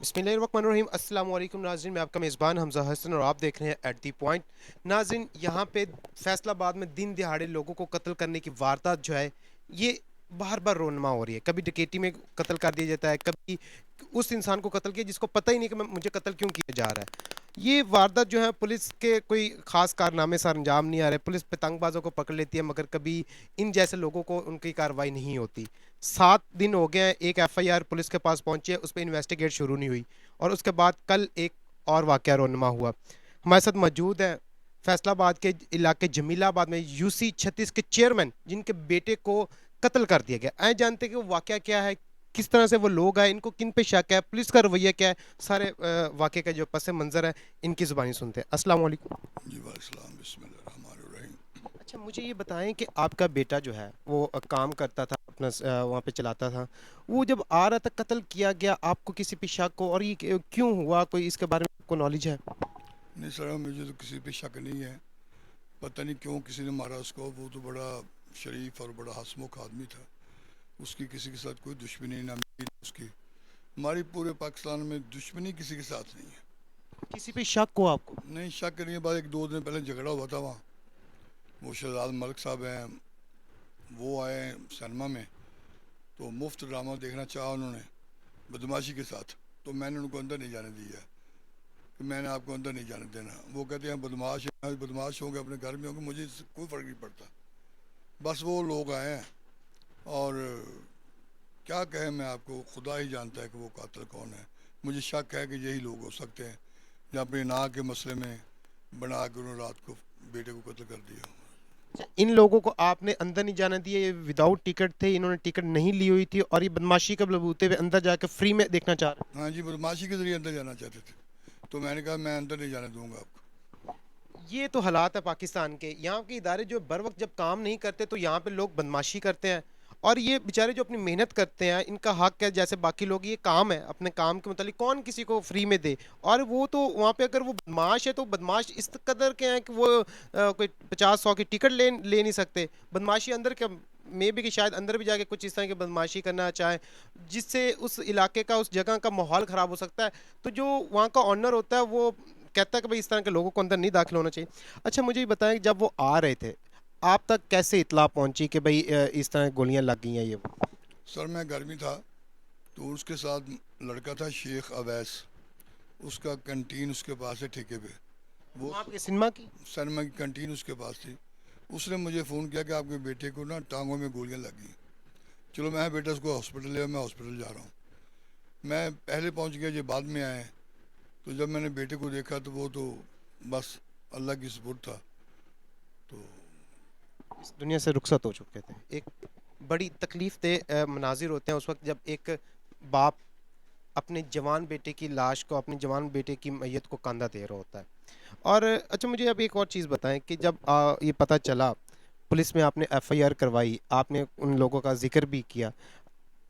بسم اللہ الرحمن الرحیم، السلام علیکم ناظرین، میں آپ کا میزبان حمزہ حسن اور آپ دیکھ رہے ہیں ایٹ دی پوائنٹ۔ ناظرین، یہاں پہ فیصل آباد میں دن دہاڑے لوگوں کو قتل کرنے کی واردات جو ہے یہ بار بار رونما ہو رہی ہے۔ کبھی ڈکیٹی میں قتل کر دیا جاتا ہے، کبھی اس انسان کو قتل کیا جس کو پتہ ہی نہیں کہ مجھے قتل کیوں کیا جا رہا ہے۔ یہ واردات جو ہے پولیس کے کوئی خاص کارنامے سے انجام نہیں آ رہے، پولیس پتنگ بازوں کو پکڑ لیتی ہے مگر کبھی ان جیسے لوگوں کو ان کی کارروائی نہیں ہوتی۔ 7 دن ہو گئے ہیں، ایک ایف آئی آر پولیس کے پاس پہنچی ہے، اس پہ انویسٹیگیٹ شروع نہیں ہوئی اور اس کے بعد کل ایک اور واقعہ رونما ہوا۔ ہمارے ساتھ موجود ہیں فیصل آباد کے علاقے جمیلہ آباد میں یو سی 36 کے چیئرمین جن کے بیٹے کو قتل کر دیا گیا۔ آئیں جانتے ہیں کہ وہ واقعہ کیا ہے، کس طرح سے وہ لوگ آئے، ان کو کن پہ شک ہے، پولیس کا رویہ کیا ہے، سارے واقعے کا جو پس منظر ہے ان کی زبانی سنتے ہیں۔ السلام علیکم۔ جی وعلیکم السلام، بسم اللہ الرحمن الرحیم۔ اچھا، مجھے یہ بتائیں کہ آپ کا بیٹا جو ہے وہ کام کرتا تھا اپنا، وہاں پہ چلاتا تھا، وہ جب آ رہا تھا قتل کیا گیا، آپ کو کسی پہ شک کو اور یہ کیوں ہوا، کوئی اس کے بارے میں آپ کو نالج ہے؟ نہیں سر، مجھے تو کسی پہ شک نہیں ہے، پتہ نہیں کیوں کسی نے مارا اس کو۔ وہ تو بڑا شریف اور بڑا ہنسمکھ آدمی تھا، اس کی کسی کے ساتھ کوئی دشمنی نہ میری نہ اس کی۔ ہماری پورے پاکستان میں دشمنی کسی کے ساتھ نہیں ہے۔ کسی پہ شک ہو آپ کو؟ نہیں شک نہیں ہے، بعد 1-2 دن پہلے جھگڑا ہوا تھا وہاں، وہ شہزاد ملک صاحب ہیں، وہ آئے ہیں سینما میں تو مفت ڈرامہ دیکھنا چاہا انہوں نے بدماشی کے ساتھ، تو میں نے ان کو اندر نہیں جانے دیا کہ میں نے آپ کو اندر نہیں جانے دینا۔ وہ کہتے ہیں بدماش ہیں، بدماش ہوں گے اپنے گھر میں ہوں گے، مجھے اس سے کوئی فرق نہیں پڑتا۔ بس وہ لوگ آئے ہیں اور کیا کہیں میں آپ کو، خدا ہی جانتا ہے کہ وہ قاتل کون ہے۔ مجھے شک ہے کہ یہی لوگ ہو سکتے ہیں جو اپنے ناح کے مسئلے میں بنا کے انہوں نے رات کو بیٹے کو قتل کر دیا۔ اچھا، ان لوگوں کو آپ نے اندر نہیں جانا دیا، یہ وداؤٹ ٹکٹ تھے، انہوں نے ٹکٹ نہیں لی ہوئی تھی اور یہ بدماشی کا بلبوتے ہوئے اندر جا کے فری میں دیکھنا چاہ رہے ہاں جی، بدماشی کے ذریعے اندر جانا چاہتے تھے، تو میں نے کہا میں اندر نہیں جانے دوں گا آپ کو۔ ہیں۔ یہ تو حالات ہے پاکستان کے، یہاں کے ادارے جو بر وقت جب کام نہیں کرتے تو یہاں پہ لوگ بدماشی کرتے ہیں، اور یہ بیچارے جو اپنی محنت کرتے ہیں ان کا حق ہے جیسے باقی لوگ، یہ کام ہے، اپنے کام کے متعلق کون کسی کو فری میں دے؟ اور وہ تو وہاں پہ اگر وہ بدماش ہے تو بدماش اس قدر کے ہیں کہ وہ کوئی 50-100 کی ٹکٹ لے نہیں سکتے۔ بدماشی اندر کے میں بھی کہ شاید اندر بھی جا کے کچھ اس طرح کی بدماشی کرنا چاہیں جس سے اس علاقے کا، اس جگہ کا ماحول خراب ہو سکتا ہے، تو جو وہاں کا آنر ہوتا ہے وہ کہتا ہے کہ بھائی اس طرح کے لوگوں کو اندر نہیں داخل ہونا چاہیے۔ اچھا، مجھے یہ بتائیں کہ جب وہ آ رہے تھے آپ تک کیسے اطلاع پہنچی کہ بھئی اس طرح گولیاں لگ گئی ہیں یہ وہ؟ سر میں گھر میں تھا تو اس کے ساتھ لڑکا تھا شیخ اویس، اس کا کنٹین اس کے پاس ہے ٹھیکے پہ، وہ وہاں پہ سنیما کی؟ سنیما کی کنٹین اس کے پاس تھی۔ اس نے مجھے فون کیا کہ آپ کے بیٹے کو نا ٹانگوں میں گولیاں لگ گئیں۔ چلو میں بیٹا اس کو ہاسپٹل لے، میں ہاسپٹل جا رہا ہوں۔ میں پہلے پہنچ گیا، یہ بعد میں آئے، تو جب میں نے بیٹے کو دیکھا تو وہ تو بس اللہ کی سپرد تھا۔ تو اس دنیا سے رخصت ہو چکے تھے۔ ایک بڑی تکلیف دہ مناظر ہوتے ہیں اس وقت جب ایک باپ اپنے جوان بیٹے کی لاش کو، اپنے جوان بیٹے کی میت کو کاندھا دے رہا ہوتا ہے۔ اور اچھا، مجھے اب ایک اور چیز بتائیں کہ جب یہ پتہ چلا، پولیس میں آپ نے ایف آئی آر کروائی، آپ نے ان لوگوں کا ذکر بھی کیا،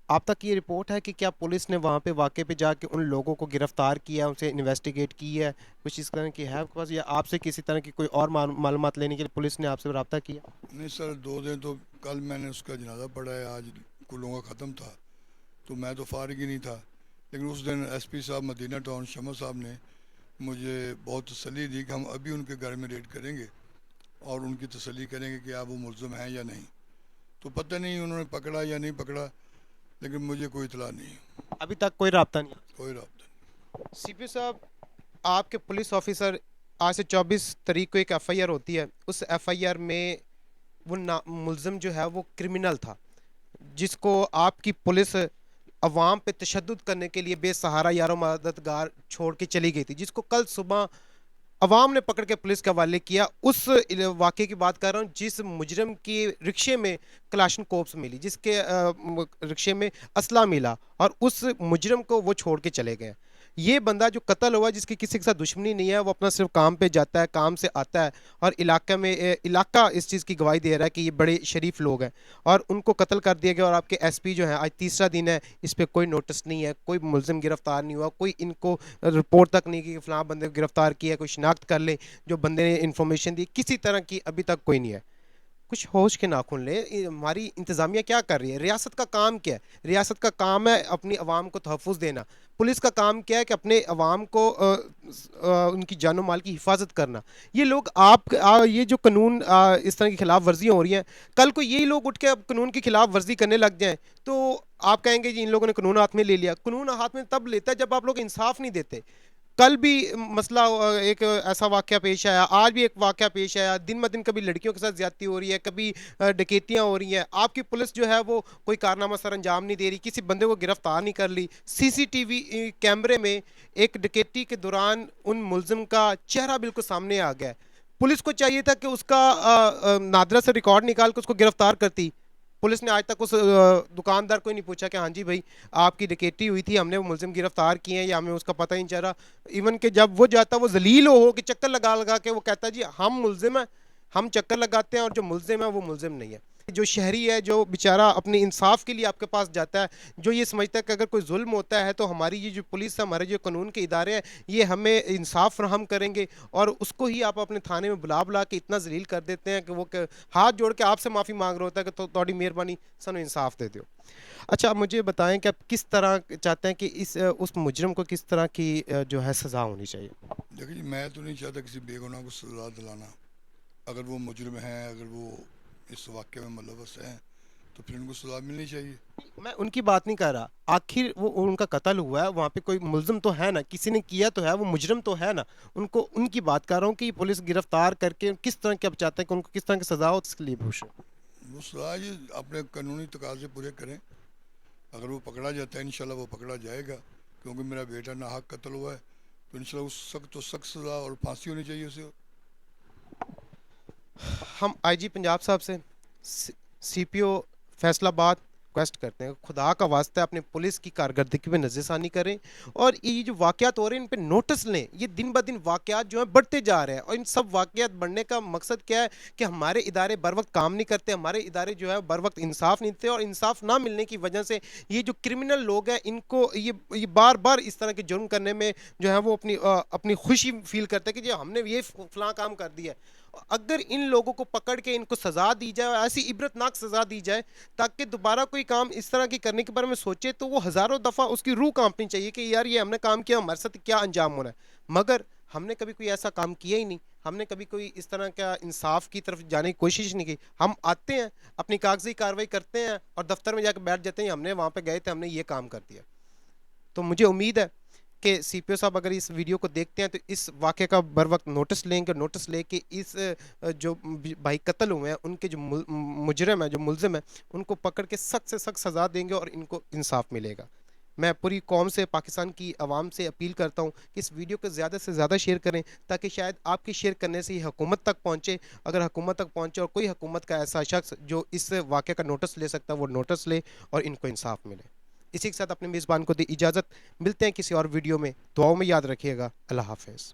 آپ تک یہ رپورٹ ہے کہ کیا پولیس نے وہاں پہ واقع پہ جا کے ان لوگوں کو گرفتار کیا، ان سے انویسٹیگیٹ کی ہے، کچھ اس طرح کی ہے آپ کے پاس، یا آپ سے کسی طرح کی کوئی اور معلومات لینے کے لیے پولیس نے آپ سے رابطہ کیا؟ نہیں سر، 2 دن تو کل میں نے اس کا جنازہ پڑھا ہے، آج کلوں کا ختم تھا تو میں تو فارغ ہی نہیں تھا، لیکن اس دن ایس پی صاحب مدینہ ٹاؤن شمع صاحب نے مجھے بہت تسلی دی کہ ہم ابھی ان کے گھر میں ریڈ کریں گے اور ان کی تسلی کریں گے کہ آپ وہ ملزم ہیں یا نہیں۔ تو پتہ نہیں انہوں نے پکڑا یا نہیں پکڑا، لیکن مجھے کوئی اطلاع نہیں، ابھی تک کوئی رابطہ نہیں؟ کوئی رابطہ سی پی صاحب، آپ کے پولیس آفیسر، آج سے 24 تاریخ کو ایک ایف آئی آر ہوتی ہے، اس ایف آئی آر میں وہ ملزم جو ہے وہ کرمنل تھا جس کو آپ کی پولیس عوام پہ تشدد کرنے کے لیے بے سہارا یاروں مددگار چھوڑ کے چلی گئی تھی، جس کو کل صبح عوام نے پکڑ کے پولیس کے حوالے کیا۔ اس واقعے کی بات کر رہا ہوں جس مجرم کی رکشے میں کلاشن کوپس ملی، جس کے رکشے میں اسلحہ ملا، اور اس مجرم کو وہ چھوڑ کے چلے گئے۔ یہ بندہ جو قتل ہوا، جس کی کسی کے ساتھ دشمنی نہیں ہے، وہ اپنا صرف کام پہ جاتا ہے، کام سے آتا ہے، اور علاقے میں علاقہ اس چیز کی گواہی دے رہا ہے کہ یہ بڑے شریف لوگ ہیں، اور ان کو قتل کر دیا گیا۔ اور آپ کے ایس پی جو ہیں، آج تیسرا دن ہے، اس پہ کوئی نوٹس نہیں ہے، کوئی ملزم گرفتار نہیں ہوا، کوئی ان کو رپورٹ تک نہیں کی کہ فلاں بندے کو گرفتار کیا ہے، کوئی شناخت کر لے جو بندے نے انفارمیشن دی، کسی طرح کی ابھی تک کوئی نہیں ہے۔ کچھ ہوش کے ناخن لیں. ہماری انتظامیہ کیا کر رہی ہے؟ ریاست کا کام کیا ہے؟ ریاست کا کام ہے اپنی عوام کو تحفظ دینا. پولیس کا کام کیا ہے کہ اپنے عوام کو ان کی جان و مال کی حفاظت کرنا. یہ لوگ یہ جو قانون اس طرح کی خلاف ورزیاں ہو رہی ہیں، کل کو یہی لوگ اٹھ کے اب قانون کی خلاف ورزی کرنے لگ جائیں تو آپ کہیں گے جی ان لوگوں نے قانون ہاتھ میں لے لیا. قانون ہاتھ میں تب لیتا ہے جب آپ لوگ انصاف نہیں دیتے. کل بھی مسئلہ ایک ایسا واقعہ پیش آیا، آج بھی ایک واقعہ پیش آیا. دن بدن کبھی لڑکیوں کے ساتھ زیادتی ہو رہی ہے، کبھی ڈکیتیاں ہو رہی ہیں. آپ کی پولیس جو ہے وہ کوئی کارنامہ سر انجام نہیں دے رہی، کسی بندے کو گرفتار نہیں کر لی. سی سی ٹی وی کیمرے میں ایک ڈکیتی کے دوران ان ملزم کا چہرہ بالکل سامنے آ گیا ہے. پولیس کو چاہیے تھا کہ اس کا نادرہ سے ریکارڈ نکال کے اس کو گرفتار کرتی. پولیس نے آج تک اس دکاندار کو ہی نہیں پوچھا کہ ہاں جی بھائی آپ کی ڈکیتی ہوئی تھی، ہم نے وہ ملزم گرفتار کیے ہیں یا ہمیں اس کا پتہ ہی نہیں چل رہا. ایون کہ جب وہ جاتا وہ ذلیل ہو کہ چکر لگا لگا کے وہ کہتا جی ہم ملزم ہیں، ہم چکر لگاتے ہیں اور جو ملزم ہے وہ ملزم نہیں ہے. جو شہری ہے جو بیچارہ اپنی انصاف کے لیے آپ کے پاس جاتا ہے، جو یہ سمجھتا ہے کہ اگر کوئی ظلم ہوتا ہے تو ہماری یہ جو پولیس ہے، ہمارے جو قانون کے ادارے ہیں، یہ ہمیں انصاف فراہم کریں گے، اور اس کو ہی آپ اپنے تھانے میں بلا بلا کے اتنا ذلیل کر دیتے ہیں کہ وہ ہاتھ جوڑ کے آپ سے معافی مانگ رہا ہوتا ہے کہ تھوڑی مہربانی سنو انصاف دے دو. اچھا مجھے بتائیں کہ آپ کس طرح چاہتے ہیں کہ اس مجرم کو کس طرح کی جو ہے سزا ہونی چاہیے؟ دیکھیں جی، میں تو نہیں چاہتا کسی بے گناہ کو سزا دلانا. اگر وہ مجرم ہیں، اگر وہ اس واقعے میں ملوث ہیں، تو پھر ان کو سزا ملنی چاہیے. میں ان کی بات نہیں کر رہا. آخر وہ ان کا قتل ہوا ہے، وہاں پہ کوئی ملزم تو ہے نا، کسی نے کیا تو ہے، وہ مجرم تو ہے نا. ان کی بات کر رہا ہوں کہ پولیس گرفتار کر کے کس طرح کے اب چاہتے ہیں کہ ان کو کس طرح کی سزا ہو، اس کے لیے پوچھیں. وہ سزا جی اپنے قانونی تقاضے پورے کریں. اگر وہ پکڑا جاتا ہے انشاءاللہ وہ پکڑا جائے گا، کیونکہ میرا بیٹا ناحق قتل ہوا ہے، تو انشاءاللہ اس سخت تو سخت سزا اور پھانسی ہونی چاہیے اسے. ہم آئی جی پنجاب صاحب سے، سی پی او فیصل آباد ریکویسٹ کرتے ہیں خدا کا واسطہ اپنے پولیس کی کارکردگی پہ نظر ثانی کریں، اور یہ جو واقعات ہو رہے ہیں ان پہ نوٹس لیں. یہ دن بدن واقعات جو ہیں بڑھتے جا رہے ہیں، اور ان سب واقعات بڑھنے کا مقصد کیا ہے کہ ہمارے ادارے بر وقت کام نہیں کرتے، ہمارے ادارے جو ہے بر وقت انصاف نہیں دیتے، اور انصاف نہ ملنے کی وجہ سے یہ جو کرمنل لوگ ہیں ان کو یہ بار بار اس طرح کے جرم کرنے میں جو ہے وہ اپنی خوشی فیل کرتے ہیں کہ جی ہم نے یہ فلاں کام کر دیا ہے. اگر ان لوگوں کو پکڑ کے ان کو سزا دی جائے، ایسی عبرتناک سزا دی جائے تاکہ دوبارہ کوئی کام اس طرح کی کرنے کے بارے میں سوچے، تو وہ ہزاروں دفعہ اس کی روح کانپنی چاہیے کہ یار یہ ہم نے کام کیا، ہمارے ساتھ کیا انجام ہونا ہے. مگر ہم نے کبھی کوئی ایسا کام کیا ہی نہیں. ہم نے کبھی کوئی اس طرح کا انصاف کی طرف جانے کی کوشش نہیں کی. ہم آتے ہیں، اپنی کاغذی کارروائی کرتے ہیں اور دفتر میں جا کے بیٹھ جاتے ہیں، ہم نے وہاں پہ گئے تھے، ہم نے یہ کام کر دیا. تو مجھے امید ہے کہ سی پی او صاحب اگر اس ویڈیو کو دیکھتے ہیں تو اس واقعے کا بر وقت نوٹس لیں گے، نوٹس لے کے اس جو بھائی قتل ہوئے ہیں ان کے جو مجرم ہیں، جو ملزم ہیں، ان کو پکڑ کے سخت سے سخت سزا دیں گے اور ان کو انصاف ملے گا. میں پوری قوم سے، پاکستان کی عوام سے اپیل کرتا ہوں کہ اس ویڈیو کو زیادہ سے زیادہ شیئر کریں تاکہ شاید آپ کی شیئر کرنے سے یہ حکومت تک پہنچے. اگر حکومت تک پہنچے اور کوئی حکومت کا ایسا شخص جو اس واقعے کا نوٹس لے سکتا ہے وہ نوٹس لے اور ان کو انصاف ملے. اسی کے ساتھ اپنے میزبان کو دی اجازت. ملتے ہیں کسی اور ویڈیو میں. دعاؤں میں یاد رکھیے گا. اللہ حافظ.